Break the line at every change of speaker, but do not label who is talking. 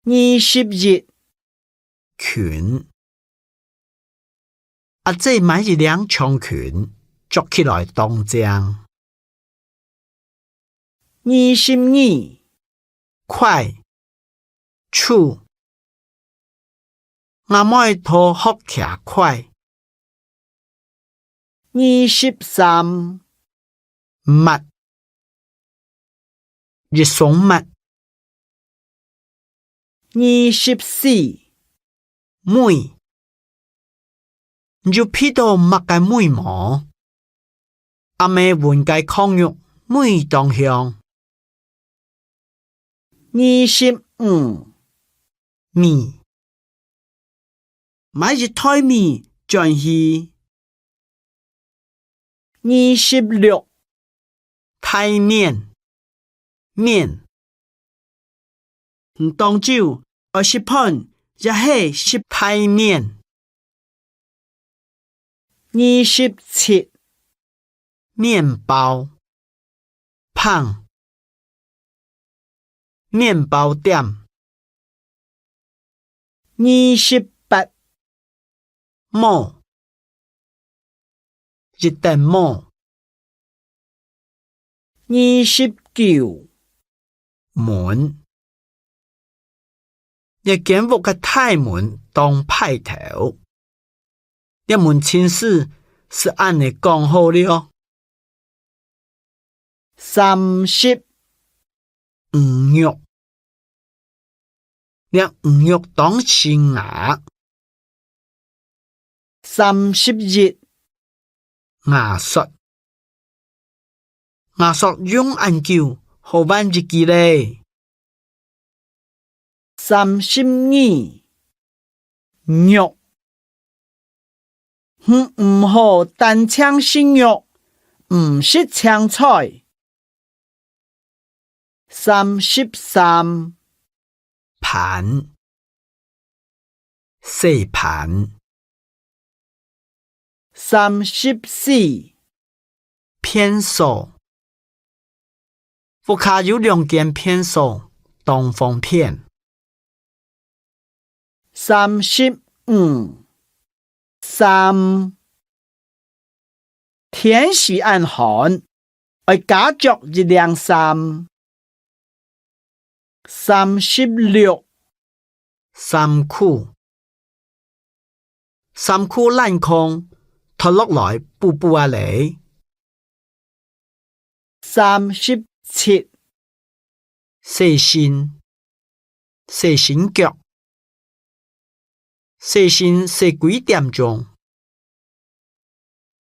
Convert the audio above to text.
20日
拳。阿姐买一两长拳，捉起来当将。
22
快，处。阿妹拖学徛快。
23
密，日松密。
24
妹，就批到墨嘅妹毛。阿妹換介抗肉妹當向。
25
面，買一台面轉去。
26
太面，面。唔當酒20盤，也係10太面。
27
面包，胖。面包店。
28
帽，一頂帽。
29
門，一間屋嘅大門當派頭。一門親事是按你講好了。
30
魚肉，讓魚肉當青牙。
31
牙刷，牙刷用按久，好辦一支咧。
32肉唔好單槍生肉，唔是青菜。33
盤，細盤。
34
偏數，屋下有兩間偏數，當方片。
35 3天時暗寒，要加著一兩衫。36
衫褲，衫褲爛空，脫落來補補下嚟。
37
細心，細心腳，細心細幾點鐘。